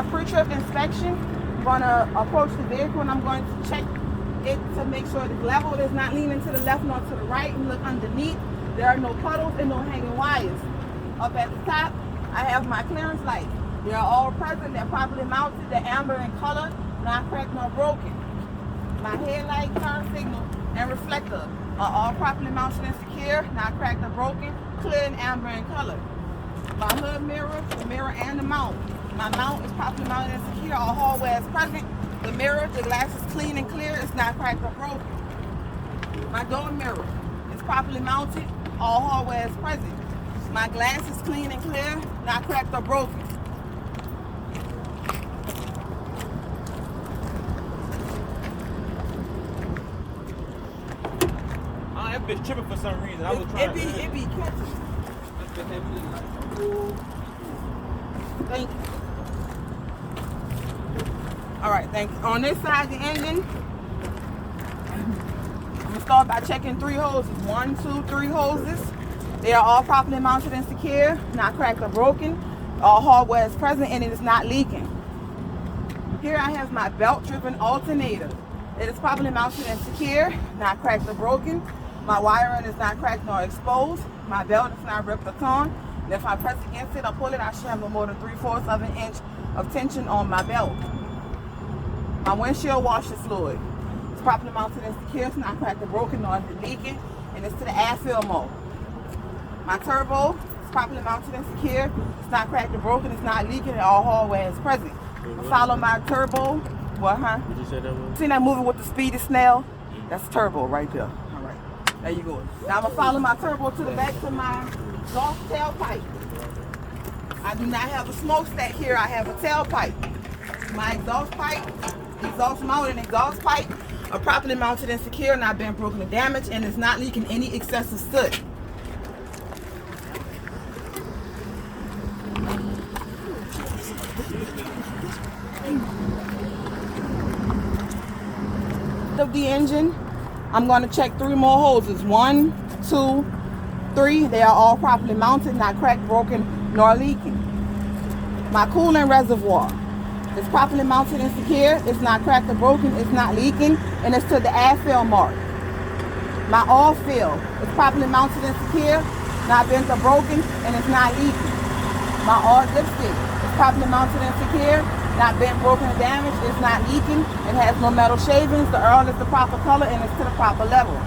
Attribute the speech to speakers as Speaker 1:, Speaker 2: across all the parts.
Speaker 1: my pre-trip inspection, I'm going to approach the vehicle and I'm going to check it to make sure the level is not leaning to the left nor to the right, and look underneath. There are no puddles and no hanging wires. Up at the top, I have my clearance lights. They are all present. They're properly mounted. They're amber in color, not cracked nor broken. My headlight, turn signal, and reflector are all properly mounted and secure, not cracked or broken, clear and amber in color. My hood mirror, the mirror and the mount. My mount is properly mounted and secure. All hardware is present. The mirror, the glass is clean and clear. It's not cracked or broken. My door mirror is properly mounted. All hardware is present. My glass is clean and clear, not cracked or broken.
Speaker 2: Oh, that bitch tripping for some reason. I was trying
Speaker 1: It be catching. Thank you. All right, thank you. On this side, the engine, I'm gonna start by checking 3 hoses. 1, 2, 3 hoses. They are all properly mounted and secure, not cracked or broken. All hardware is present and it is not leaking. Here I have my belt-driven alternator. It is properly mounted and secure, not cracked or broken. My wiring is not cracked nor exposed. My belt is not ripped or torn. And if I press against it or pull it, I should have no more than 3/4 of an inch of tension on my belt. My windshield washer fluid is properly mounted and secure. It's not cracked or broken nor is it leaking. And it's to the air fill mode. My turbo is properly mounted and secure. It's not cracked or broken. It's not leaking. And all hardware is present. Follow my turbo. What, huh?
Speaker 2: Did you say that was?
Speaker 1: See that movie with the speedy snail? That's turbo right there. All right. There you go. Now I'm going to follow my turbo to the back to my exhaust tailpipe. I do not have a smokestack here. I have a tailpipe. My exhaust pipe, exhaust mount and exhaust pipe are properly mounted and secure, not been broken or damaged, and is not leaking any excessive soot. Of the engine, I'm going to check 3 more hoses. 1, 2, 3. They are all properly mounted, not cracked, broken, nor leaking. My coolant reservoir is properly mounted and secure. It's not cracked or broken. It's not leaking, and it's to the air fill mark. My oil fill is properly mounted and secure, not bent or broken, and it's not leaking. My oil dipstick is properly mounted and secure, not bent, broken, or damaged. It's not leaking. It has no metal shavings. The oil is the proper color and it's to the proper level.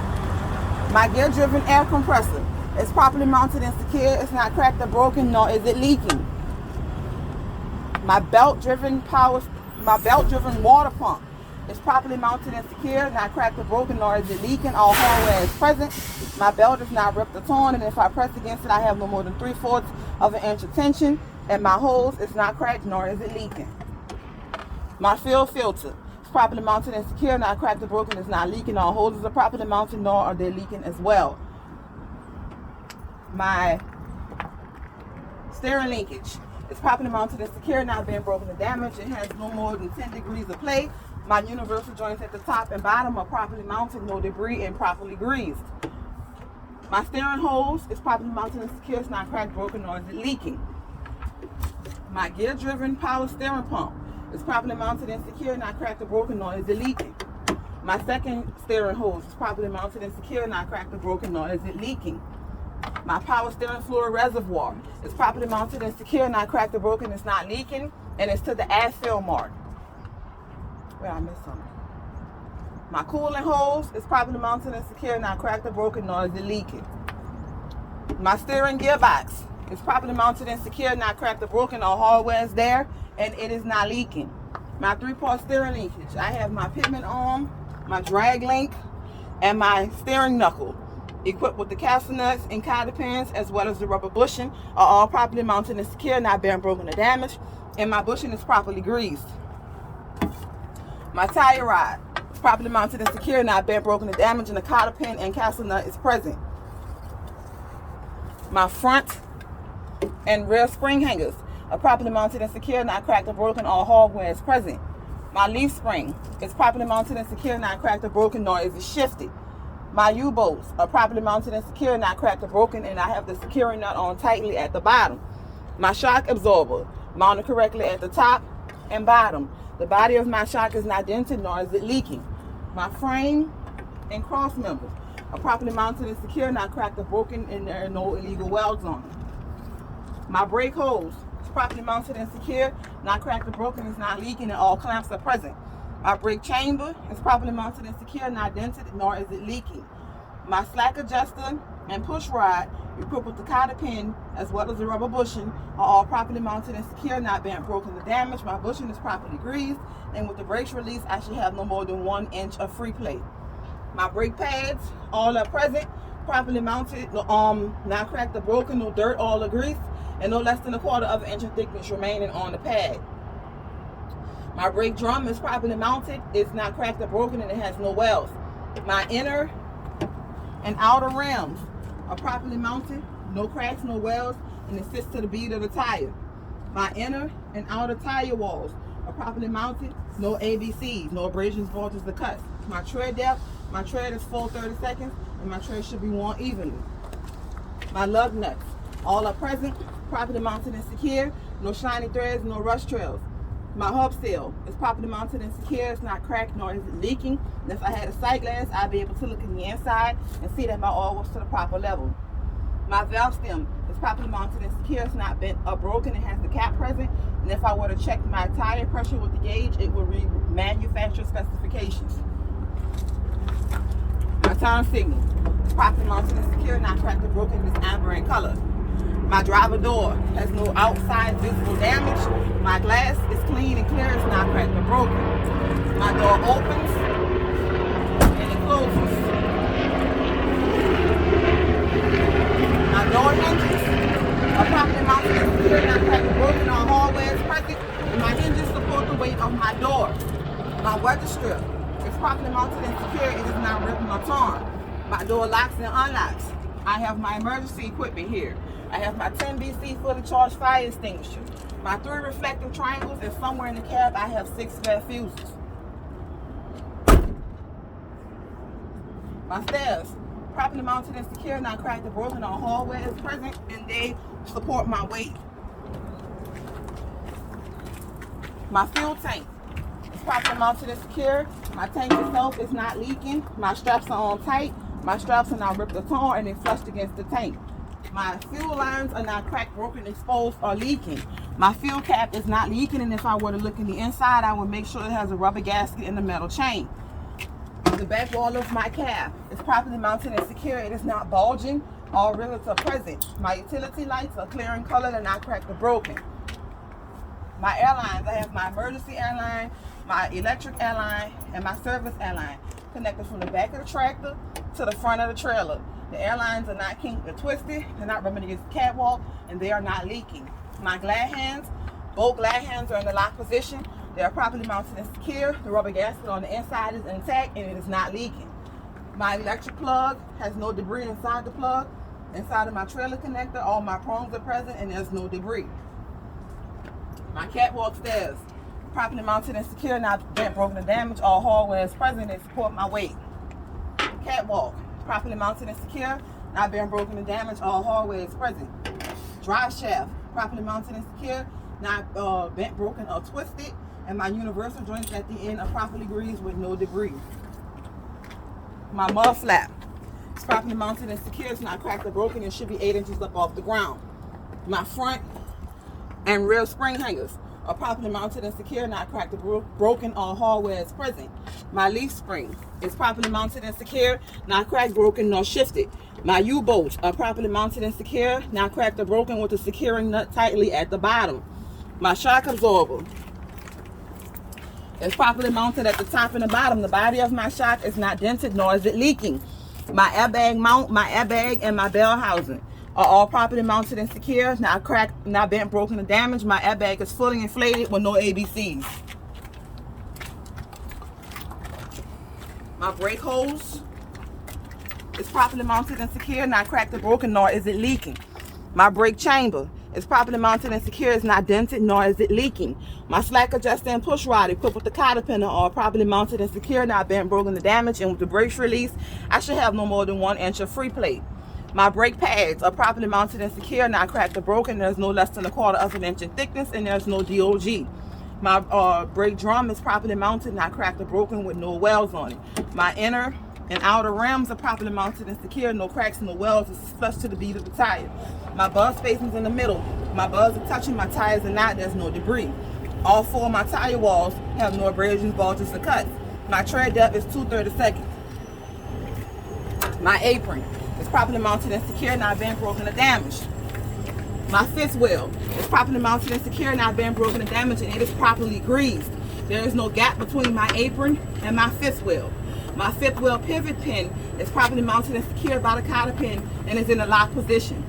Speaker 1: My gear-driven air compressor is properly mounted and secure. It's not cracked or broken, nor is it leaking. My belt-driven water pump is properly mounted and secure, not cracked or broken, nor is it leaking. All hardware is present. My belt is not ripped or torn, and if I press against it, I have no more than 3/4 of an inch of tension. And my hose is not cracked, nor is it leaking. My fuel filter is properly mounted and secure, not cracked or broken, it's not leaking. All hoses are properly mounted, nor are they leaking as well. My steering linkage is properly mounted and secure, not being broken or damaged. It has no more than 10 degrees of play. My universal joints at the top and bottom are properly mounted, no debris, and properly greased. My steering hose is properly mounted and secure, it's not cracked, broken, nor is it leaking. My gear-driven power steering pump is properly mounted and secure, not cracked or broken, nor is it leaking. My second steering hose is properly mounted and secure, not cracked or broken, nor is it leaking. My power steering fluid reservoir is properly mounted and secure, not cracked or broken, it's not leaking, and it's to the air fill mark. Wait, I missed something. My coolant hose is properly mounted and secure, not cracked or broken, nor is it leaking. My steering gearbox is properly mounted and secure, not cracked or broken. All hardware is there, and it is not leaking. My 3-part steering linkage. I have my pivot arm, my drag link, and my steering knuckle, equipped with the castle nuts and cotter pins, as well as the rubber bushing, are all properly mounted and secure, not being broken or damaged, and my bushing is properly greased. My tire rod is properly mounted and secure, not being broken or damaged, and the cotter pin and castle nut is present. My front and rear spring hangers are properly mounted and secure, not cracked or broken. All hardware is present. My leaf spring is properly mounted and secure, not cracked or broken, nor is it shifted. My U-bolts are properly mounted and secure, not cracked or broken, and I have the securing nut on tightly at the bottom. My shock absorber mounted correctly at the top and bottom. The body of my shock is not dented nor is it leaking. My frame and cross members are properly mounted and secure, not cracked or broken, and there are no illegal welds on them. My brake hose is properly mounted and secure, not cracked or broken, it's not leaking, and all clamps are present. My brake chamber is properly mounted and secure, not dented, nor is it leaking. My slack adjuster and push rod, equipped with the cotter pin, as well as the rubber bushing, are all properly mounted and secure, not bent, broken, or damaged. My bushing is properly greased, and with the brakes released, I should have no more than 1 inch of free play. My brake pads, all are present, properly mounted, not cracked or broken, no dirt, all are greased, and no less than 1/4 of an inch of thickness remaining on the pad. My brake drum is properly mounted, it's not cracked or broken, and it has no welds. My inner and outer rims are properly mounted, no cracks, no welds, and it sits to the bead of the tire. My inner and outer tire walls are properly mounted, no ABCs, no abrasions, bulges, or cuts. My tread depth, my tread is full 30 seconds, and my tread should be worn evenly. My lug nuts, all are present, properly mounted and secure, no shiny threads, no rust trails. My hub seal is properly mounted and secure, it's not cracked nor is it leaking. And if I had a sight glass, I'd be able to look in the inside and see that my oil was to the proper level. My valve stem is properly mounted and secure, it's not bent or broken, it has the cap present. And if I were to check my tire pressure with the gauge, it would read manufacturer specifications. My turn signal is properly mounted and secure, not cracked or broken, it's amber in color. My driver door has no outside visible damage. My glass is clean and clear, it's not cracked or broken. My door opens and it closes. My door hinges are properly mounted and secure, not cracked or broken, on hallways present, and my hinges support the weight of my door. My weather strip is properly mounted and secure, it is not ripping or torn. My door locks and unlocks. I have my emergency equipment here. I have my 10 BC fully charged fire extinguisher, my 3 reflective triangles, and somewhere in the cab I have 6 spare fuses. My stairs, properly mounted and secure, not cracked or broken, on hallways present, and they support my weight. My fuel tank is properly mounted and secure. My tank itself is not leaking. My straps are on tight. My straps are not ripped or torn, and they flushed against the tank. My fuel lines are not cracked, broken, exposed, or leaking. My fuel cap is not leaking, and if I were to look in the inside, I would make sure it has a rubber gasket and a metal chain. The back wall of my cab is properly mounted and secure. It is not bulging. All rivets are present. My utility lights are clear in color and not cracked or broken. My airlines, I have my emergency airline, my electric airline, and my service airline connected from the back of the tractor to the front of the trailer. The airlines are not kinked or twisted, they're not rubbing against the catwalk, and they are not leaking. My glad hands, both glad hands are in the lock position. They are properly mounted and secure. The rubber gasket on the inside is intact and it is not leaking. My electric plug has no debris inside the plug. Inside of my trailer connector, all my prongs are present and there's no debris. My catwalk stairs, properly mounted and secure, not bent, broken, or damaged. All hallways present and support my weight. Catwalk, properly mounted and secure, not bent, broken, or damaged. All hallways present. Drive shaft, properly mounted and secure, not bent, broken, or twisted. And my universal joints at the end are properly greased with no debris. My mud flap is properly mounted and secure, it's not cracked or broken, it should be 8 inches up off the ground. My front and rear spring hangers are properly mounted and secure, not cracked or broken, all hallways present. My leaf spring is properly mounted and secure, not cracked, broken, nor shifted. My U-bolts are properly mounted and secure, not cracked or broken, with a securing nut tightly at the bottom. My shock absorber is properly mounted at the top and the bottom. The body of my shock is not dented nor is it leaking. My airbag mount, my airbag, and my bell housing are all properly mounted and secure, not cracked, not bent, broken, or damaged. My airbag is fully inflated with no ABCs. My brake hose is properly mounted and secure, not cracked or broken, nor is it leaking. My brake chamber is properly mounted and secure, it's not dented, nor is it leaking. My slack adjuster and push rod equipped with the cotter pin are properly mounted and secure, not bent, broken, or damaged, and with the brakes released, I should have no more than 1 inch of free plate. My brake pads are properly mounted and secure, not cracked or broken, there's no less than 1/4 of an inch in thickness, and there's no DOG. My brake drum is properly mounted, not cracked or broken, with no welds on it. My inner and outer rims are properly mounted and secure, no cracks, no welds. It's flush to the bead of the tire. My buzz spacing's in the middle. My buzz are touching, my tires are not. There's no debris. All 4 of my tire walls have no abrasions, bulges, or cuts. My tread depth is 2/32 seconds. My apron is properly mounted and secure, not been broken or damaged. My fifth wheel is properly mounted and secure, not been broken or damaged, and it is properly greased. There is no gap between my apron and my fifth wheel. My fifth wheel pivot pin is properly mounted and secured by the cotter pin and is in the lock position.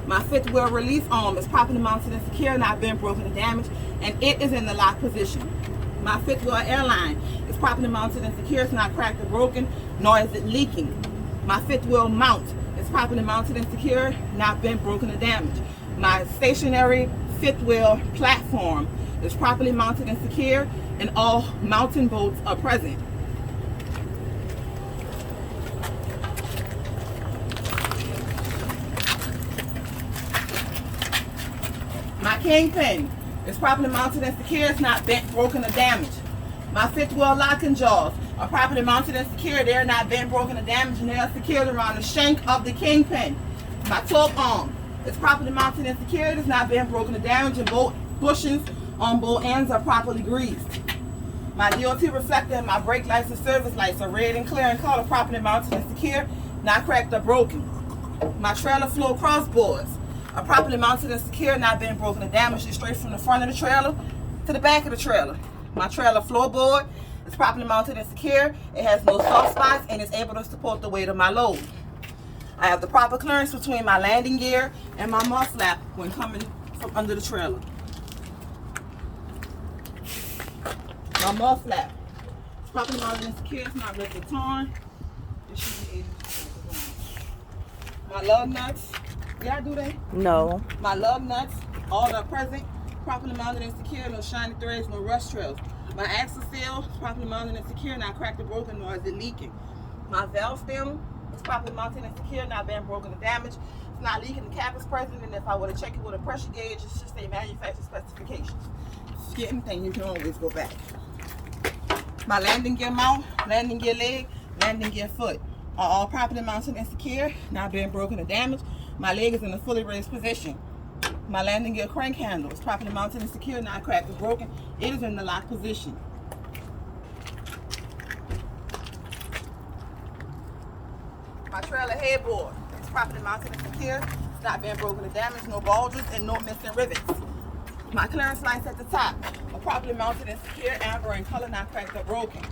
Speaker 1: My fifth wheel release arm is properly mounted and secure, not been broken or damaged, and it is in the lock position. My fifth wheel airline is properly mounted and secure, it's not cracked or broken, nor is it leaking. My fifth wheel mount is properly mounted and secure, not been broken or damaged. My stationary fifth wheel platform is properly mounted and secure, and all mounting bolts are present. My kingpin is properly mounted and secure, it's not bent, broken, or damaged. My fifth wheel locking jaws are properly mounted and secure, they are not bent, broken, or damaged, and they are secured around the shank of the kingpin. My torque arm is properly mounted and secured, it's not bent, broken, or damaged, and both bushings on both ends are properly greased. My DOT reflector and my brake lights and service lights are red and clear in color, properly mounted and secure, not cracked or broken. My trailer floor crossboards are properly mounted and secure, not been broken or damaged. It's straight from the front of the trailer to the back of the trailer. My trailer floorboard is properly mounted and secure. It has no soft spots and is able to support the weight of my load. I have the proper clearance between my landing gear and my mud flap when coming from under the trailer. My mud flap is properly mounted and secure. It's not ripped or torn. It should be able to. My lug nuts. Did I do that?
Speaker 3: No.
Speaker 1: My lug nuts, all are present, properly mounted and secure, no shiny threads, no rust trails. My axle seal is properly mounted and secure, not cracked or broken, nor is it leaking. My valve stem is properly mounted and secure, not been broken or damaged. It's not leaking, the cap is present, and if I were to check it with a pressure gauge, it's just a manufacturer specifications. If you get anything, you can always go back. My landing gear mount, landing gear leg, landing gear foot are all properly mounted and secure, not being broken or damaged. My leg is in a fully raised position. My landing gear crank handle is properly mounted and secure, not cracked or broken. It is in the lock position. My trailer headboard is properly mounted and secure. It's not being broken or damaged, no bulges and no missing rivets. My clearance lights at the top are properly mounted and secure, amber in color, not cracked or broken.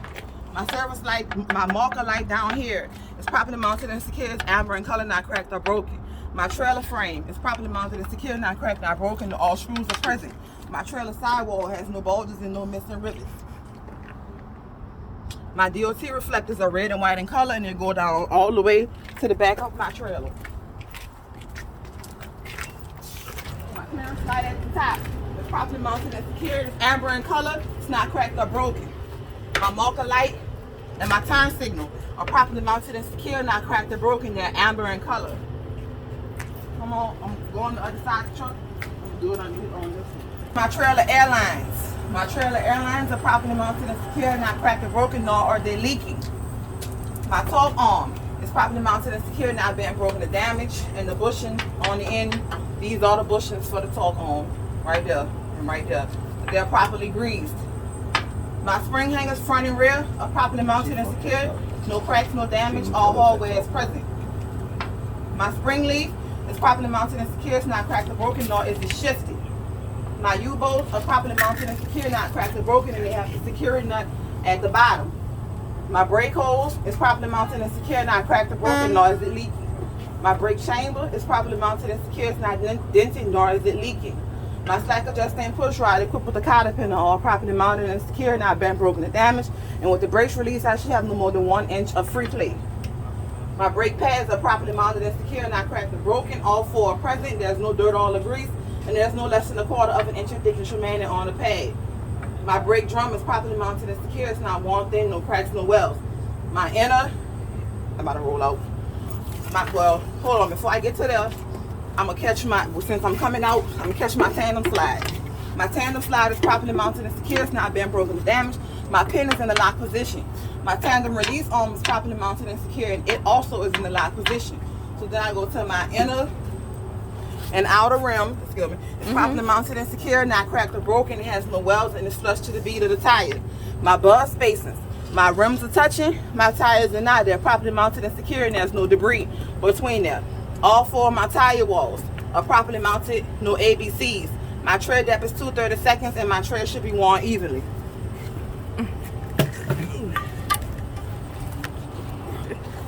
Speaker 1: My service light, my marker light down here is properly mounted and secure, it's amber in color, not cracked or broken. My trailer frame is properly mounted and secure, not cracked, not broken. All screws are present. My trailer sidewall has no bulges and no missing rivets. My DOT reflectors are red and white in color, and they go down all the way to the back of my trailer. My clearance light at the top is properly mounted and secure. It's amber in color. It's not cracked or broken. My marker light and my turn signal are properly mounted and secure, not cracked or broken. They're amber in color. Come on, I'm going to the other side of the truck. I'm going to do it on this one. My trailer airlines. My trailer airlines are properly mounted and secure, not cracked or broken, nor are they leaking. My torque arm is properly mounted and secure, not being broken or damaged. And the bushing on the end, these are the bushings for the torque arm. Right there and right there. They're properly greased. My spring hangers front and rear are properly mounted and secure. No cracks, no damage, all hardware is present. My spring leaf is properly mounted and secure, it's not cracked or broken, nor is it shifted. My U-bolts are properly mounted and secure, not cracked or broken, and they have the security nut at the bottom. My brake hose is properly mounted and secure, not cracked or broken, nor is it leaking. My brake chamber is properly mounted and secure, it's not dented, nor is it leaking. My slack adjusting push rod equipped with the cotter pin are all properly mounted and secure, not bent, broken, or damaged. And with the brakes release, I should have no more than 1 inch of free play. My brake pads are properly mounted and secure, not cracked or broken. All 4 are present. There's no dirt or grease, and there's no less than 1/4 of an inch of thickness remaining on the pad. My brake drum is properly mounted and secure. It's not worn thin, no cracks, no welds. My inner, I'm about to roll out. Well, hold on. Before I get to there, I'm gonna catch my. Since I'm coming out, I'm gonna catch my tandem slide. My tandem slide is properly mounted and secure. It's not been broken or damaged. My pin is in the lock position. My tandem release arm is properly mounted and secure, and it also is in the lock position. So then I go to my inner and outer rim. Excuse me. It's properly mounted and secure, not cracked or broken. It has no welds, and it's flush to the bead of the tire. My buzz spacings. My rims are touching. My tires are not. They're properly mounted and secure, and there's no debris between them. All 4 of my tire walls are properly mounted. No ABCs. My tread depth is 2/30 seconds, and my tread should be worn evenly.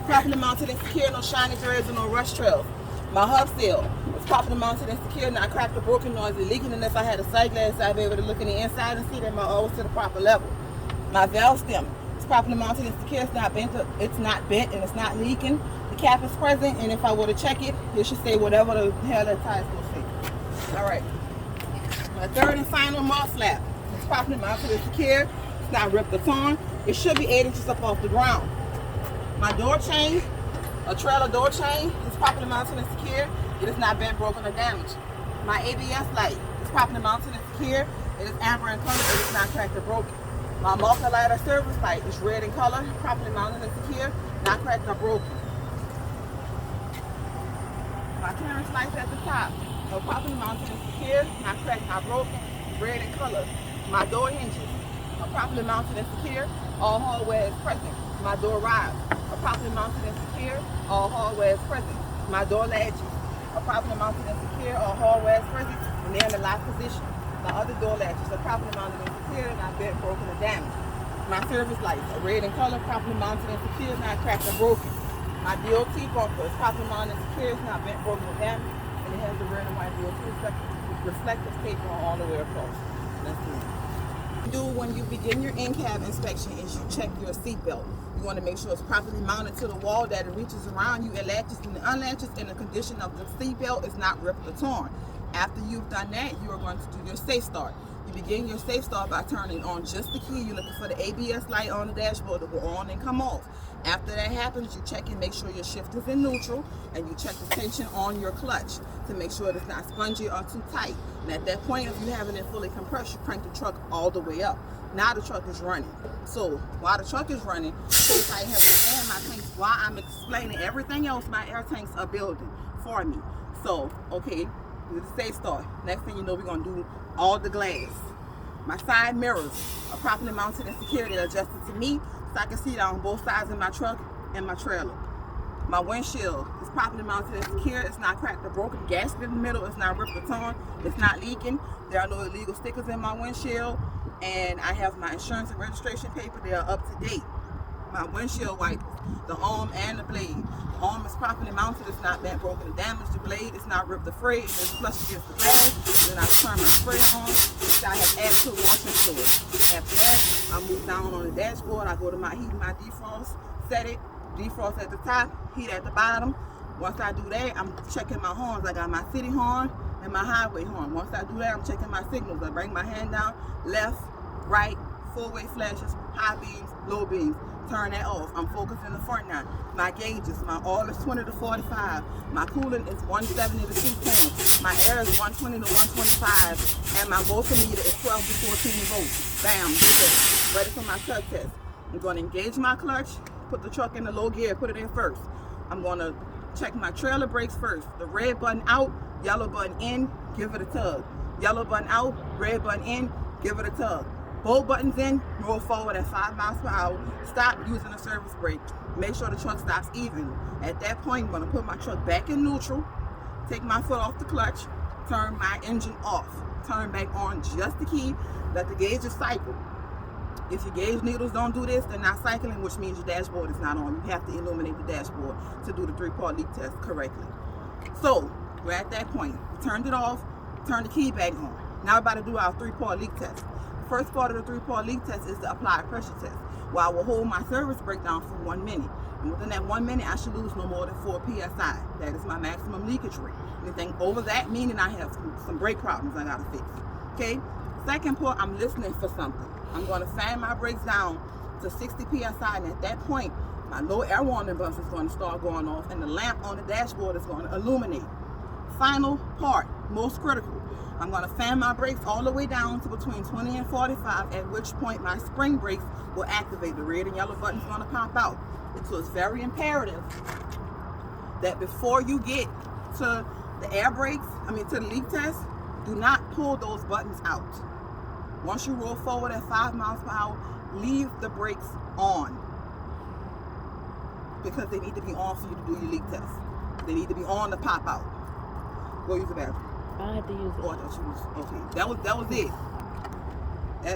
Speaker 1: Properly mounted and secure, no shiny threads or no rust trails. My hub seal is properly mounted and secure, not cracked or broken, nor is it leaking. Unless I had a sight glass, I'd be able to look in the inside and see that my oil is to the proper level. My valve stem is properly mounted and secure, it's not bent, and it's not leaking. The cap is present, and if I were to check it, it should say whatever the hell that tire is going to say. All right. My third and final mud flap is properly mounted and secure. It's not ripped or torn. It should be 8 inches up off the ground. My door chain, a trailer door chain, is properly mounted and secure. It is not bent, broken, or damaged. My ABS light is properly mounted and secure. It is amber in color. It is not cracked or broken. My multi-lighter service light is red in color, properly mounted and secure, not cracked or broken. My clearance lights at the top are properly mounted and secure, not cracked, not broken, red in color. My door hinges are properly mounted and secure, all hardware is present. My door rides are properly mounted and secure, all hardware is present. My door latches are properly mounted and secure, all hardware is present, and they're in the lock position. My other door latches are properly mounted and secure, not bent, broken, or damaged. My service lights are red in color, properly mounted and secure, not cracked or broken. My DOT bumper is properly mounted and secure, it's not bent, broken, or damaged, and it has the red and white DOT reflective tape on all the way across. That's it. Do when you begin your in-cab inspection is you check your seatbelt. You want to make sure it's properly mounted to the wall, that it reaches around you, it latches and unlatches, and the condition of the seatbelt is not ripped or torn. After you've done that, you are going to do your safe start. You begin your safe start by turning on just the key. You're looking for the ABS light on the dashboard to go on and come off. After that happens, you check and make sure your shift is in neutral, and you check the tension on your clutch to make sure it's not spongy or too tight. And at that point, if you haven't it fully compressed, you crank the truck all the way up. Now the truck is running. So while the truck is running, if I have to air my tanks, while I'm explaining everything else, my air tanks are building for me. So, okay, do the safe start. Next thing you know, we're gonna do all the glass. My side mirrors are properly mounted and secure. They're adjusted to me so I can see down both sides of my truck and my trailer. My windshield is properly mounted and secure. It's not cracked or broken. Gasket in the middle. It's not ripped or torn. It's not leaking. There are no illegal stickers in my windshield. And I have my insurance and registration paper. They are up to date. My windshield wipers, the arm and the blade. The arm is properly mounted. It's not bent, broken, or damaged. The blade is not ripped or frayed. It's flush against the glass. Then I turn my sprayer on, which I have added to the washing fluid. After that, I move down on the dashboard. I go to my heat and my defrost, set it. Defrost at the top, heat at the bottom. Once I do that, I'm checking my horns. I got my city horn and my highway horn. Once I do that, I'm checking my signals. I bring my hand down, left, right, four-way flashes, high beams, low beams. Turn that off. I'm focused in the front now. My gauges, my oil is 20 to 45. My coolant is 170 to 210. My air is 120 to 125. And my voltmeter is 12 to 14 volts. Bam, good. Ready for my tug test. I'm going to engage my clutch, put the truck in the low gear, put it in first. I'm going to check my trailer brakes first. The red button out, yellow button in, give it a tug. Yellow button out, red button in, give it a tug. Both buttons in, roll forward at 5 miles per hour. Stop using the service brake. Make sure the truck stops evenly. At that point, I'm going to put my truck back in neutral, take my foot off the clutch, turn my engine off, turn back on just the key, let the gauges cycle. If your gauge needles don't do this, they're not cycling, which means your dashboard is not on. You have to illuminate the dashboard to do the 3-part leak test correctly. So, we're at that point. We turned it off, turn the key back on. Now we're about to do our 3-part leak test. The first part of the 3-part leak test is the applied pressure test, where I will hold my service breakdown for 1 minute. And within that 1 minute, I should lose no more than 4 PSI. That is my maximum leakage rate. Anything over that, meaning I have some brake problems I gotta fix. Okay? Second part, I'm listening for something. I'm going to fan my brakes down to 60 PSI, and at that point, my low air warning buzzer is going to start going off, and the lamp on the dashboard is going to illuminate. Final part, most critical. I'm going to fan my brakes all the way down to between 20 and 45, at which point my spring brakes will activate. The red and yellow button's going to pop out. So it's very imperative that before you get to the air brakes, to the leak test, do not pull those buttons out. Once you roll forward at 5 miles per hour, leave the brakes on, because they need to be on for you to do your leak test. They need to be on to pop out. Go use the bathroom.
Speaker 3: I had to use it.
Speaker 1: Oh, I thought you was okay. That was it.